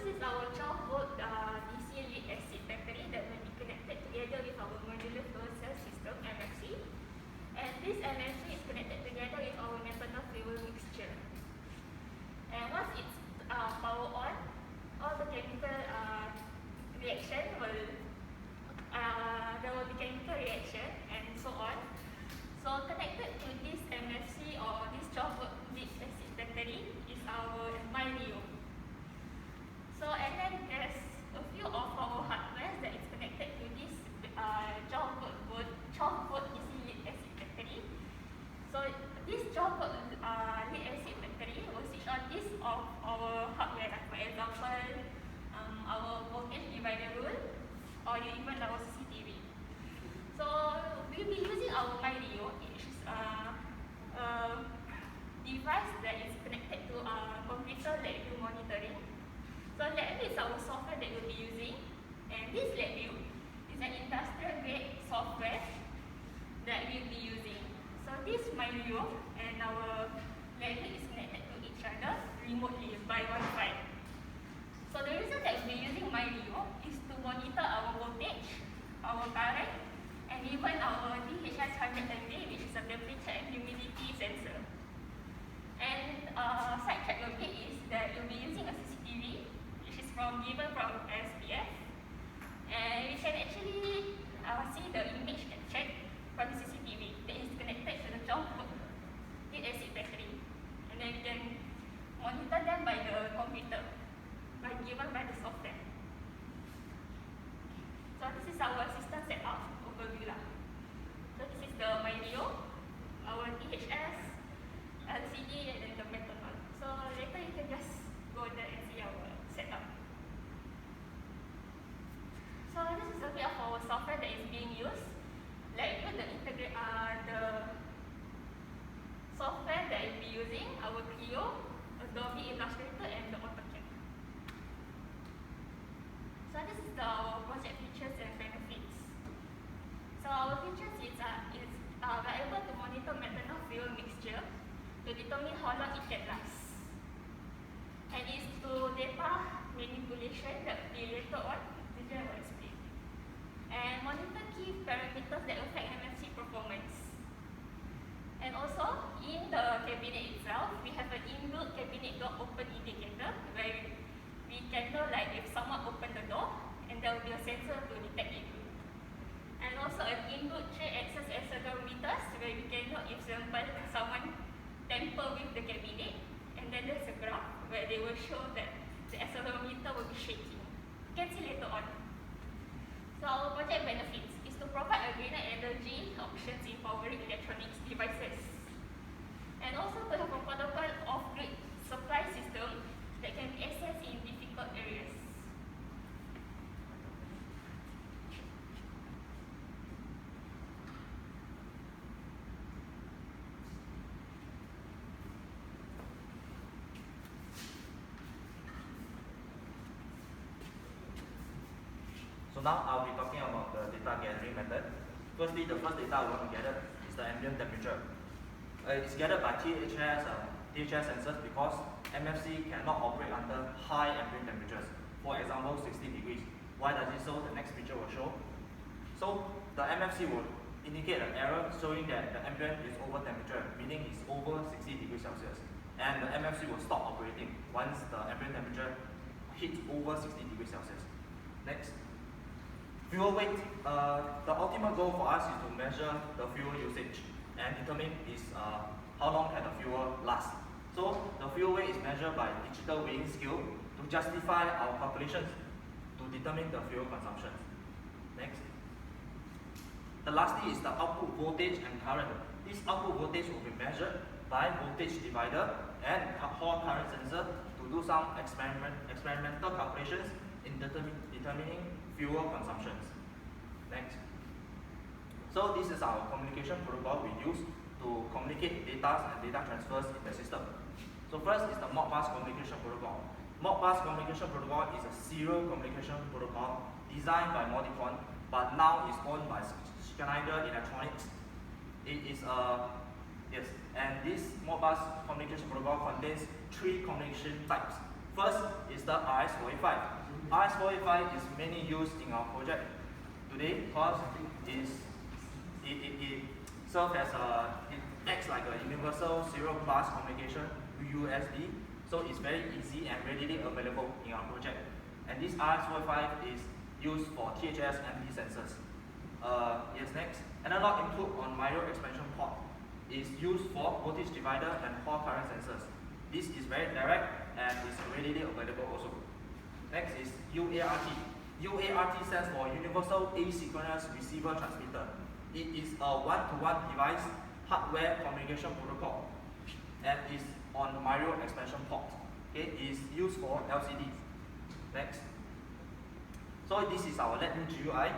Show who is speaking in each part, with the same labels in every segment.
Speaker 1: this is our 12-volt DC lead acid battery that will be connected together with our modular fuel cell system, MFC. And this MFC is connected together with our methanol fuel mixture. And once it's power on, all the chemical reaction will, there will be chemical reaction and so on. So connected to this MFC or this 12-volt lead acid battery is our MyRio. So and then there's a few of our hardware that is connected to this 12-volt DC lead acid battery. So this 12-volt lead acid battery will switch on this of our hardware, like for example, our voltage divider rule or even our CCTV. So we'll be using our MyRio, which is a device that is connected to computer LabVIEW monitoring. So LabVIEW is our software that we'll be using, and this LabVIEW is an industrial grade software that we'll be using. So this MyRio and our LabVIEW is connected to each other remotely by Wi-Fi. So the reason that we'll be using MyRio is to monitor our voltage, our current, and even our DHS 100MV, which is a temperature and humidity sensor. And sidetrack a bit is that we'll be using a CCTV, which is given from SPF, and we can actually see the image captured from the CCTV that is connected to the 12-volt lead acid battery, and then we can monitor them by the computer, given by the software. So this is our system setup overview lah. So this is the MyRio, our DHS, LCD, and then the methanol. So later you can just go there and see our setup. So this is a bit of our software that is being used. Like the software that we'll be using, our Clio, Adobe Illustrator, and the AutoCAD. So this is our project features and benefits. So our features is we're able to monitor methanol fuel mixture to determine how long it can last. And it's to data manipulation that we later on will explain. And monitor key parameters that affect MFC performance. And also, in the cabinet itself, we have an inbuilt cabinet door open indicator where we can know like if someone opened the door and there will be a sensor to detect it. And also an inbuilt tray-axis accelerometers where we can know if someone tamper with the cabinet, and then there's a graph where they will show that the accelerometer will be shaking. You can see later on. So our project benefits is to provide a greener energy options in powering electronics devices, and also to have a portable off-grid supply system that can be accessed in difficult areas.
Speaker 2: So now I'll be talking about the data gathering method. Firstly, the first data we want to gather is the ambient temperature. It's gathered by THS sensors because MFC cannot operate under high ambient temperatures. For example, 60 degrees. Why does it so? The next picture will show. So the MFC will indicate an error showing that the ambient is over temperature, meaning it's over 60 degrees Celsius. And the MFC will stop operating once the ambient temperature hits over 60 degrees Celsius. Next. Fuel weight. The ultimate goal for us is to measure the fuel usage and determine how long can the fuel last. So the fuel weight is measured by digital weighing scale to justify our calculations to determine the fuel consumption. Next. The lastly is the output voltage and current. This output voltage will be measured by voltage divider and Hall current sensor to do some experimental calculations in determining fuel consumptions. Next. So this is our communication protocol we use to communicate data and data transfers in the system. So first is the Modbus communication protocol. Modbus communication protocol is a serial communication protocol designed by Modicon, but now is owned by Schneider Electronics. It is and this Modbus communication protocol contains 3 communication types. First is the RS-485. RS-485 is mainly used in our project today because it serves as it acts like a universal serial bus communication USB, so it's very easy and readily available in our project. And this RS-485 is used for THS and MD sensors. Yes, next. Analog input on micro expansion port is used for voltage divider and hall current sensors. This is very direct and is readily available also. Next is UART. UART stands for Universal Asynchronous Receiver Transmitter. It is a one-to-one device hardware communication protocol and is on micro expansion port. Okay, it is used for LCD. Next. So this is our LED GUI.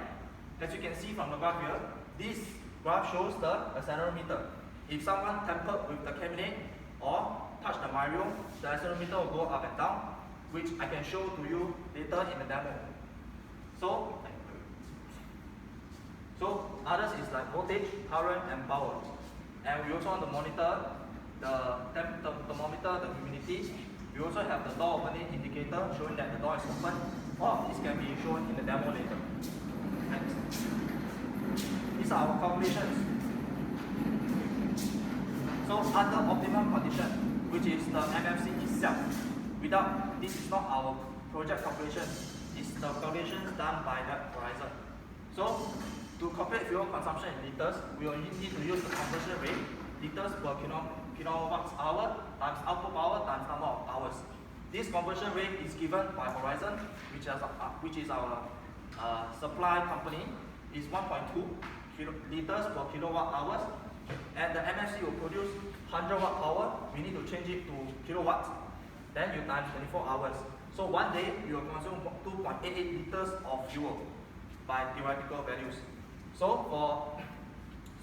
Speaker 2: As you can see from the graph here, this graph shows the accelerometer. If someone tampered with the cabinet or touch the Mario, the accelerometer will go up and down, which I can show to you later in the demo. So others is like voltage, current, and power. And we also want to monitor the thermometer, the humidity. We also have the door opening indicator showing that the door is open. All of this can be shown in the demo later. Next. These are our calculations. So under optimum condition, which is the MFC itself, this is not our project calculation, it's the calculations done by that Horizon. So to calculate fuel consumption in liters, we will need to use the conversion rate, liters per kilowatts hour times output power times number of hours. This conversion rate is given by Horizon, which is our supply company, is 1.2 liters per kilowatt hours, and the MFC will produce 100 watt power. We need to change it to kilowatts. Then you times 24 hours. So one day you will consume 2.88 liters of fuel by theoretical values. So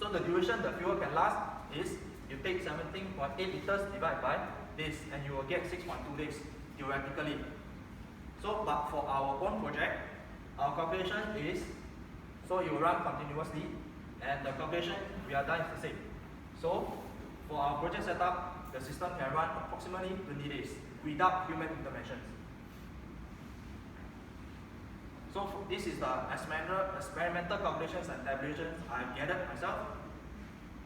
Speaker 2: the duration the fuel can last is you take 17.8 liters divided by this, and you will get 6.2 days theoretically. So but for our own project, our calculation is, so you run continuously, and the calculation we are done is the same. So for our project setup, the system can run approximately 20 days without human interventions. So this is the experimental calculations and tabulations I gathered myself.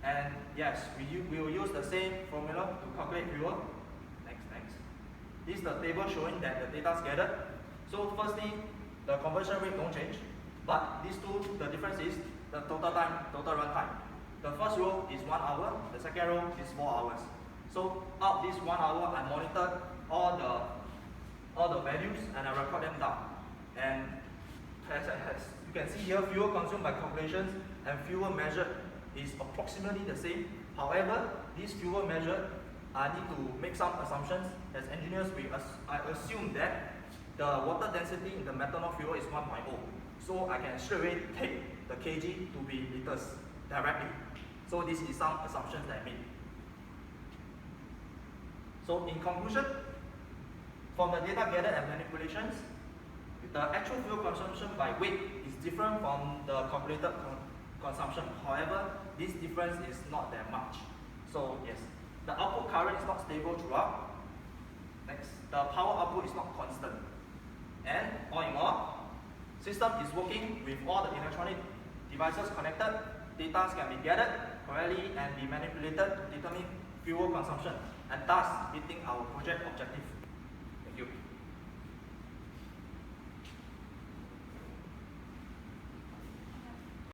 Speaker 2: And yes, we will use the same formula to calculate fuel. Next. This is the table showing that the data is gathered. So firstly, the conversion rate don't change, but these two, the difference is the total run time. The first row is 1 hour, the second row is 4 hours. So out of this 1 hour, I monitored all the values and I record them down. And as you can see here, fuel consumed by calculations and fuel measured is approximately the same. However, this fuel measured, I need to make some assumptions. As engineers, I assume that the water density in the methanol fuel is 1.0. So I can straight away take the kg to be liters directly. So this is some assumptions that I made. So in conclusion, from the data gathered and manipulations, the actual fuel consumption by weight is different from the calculated consumption. However, this difference is not that much. So yes, the output current is not stable throughout. Next, the power output is not constant. And all in all, system is working with all the electronic devices connected. Data can be gathered correctly and be manipulated to determine fuel consumption, and thus meeting our project objective. Thank you.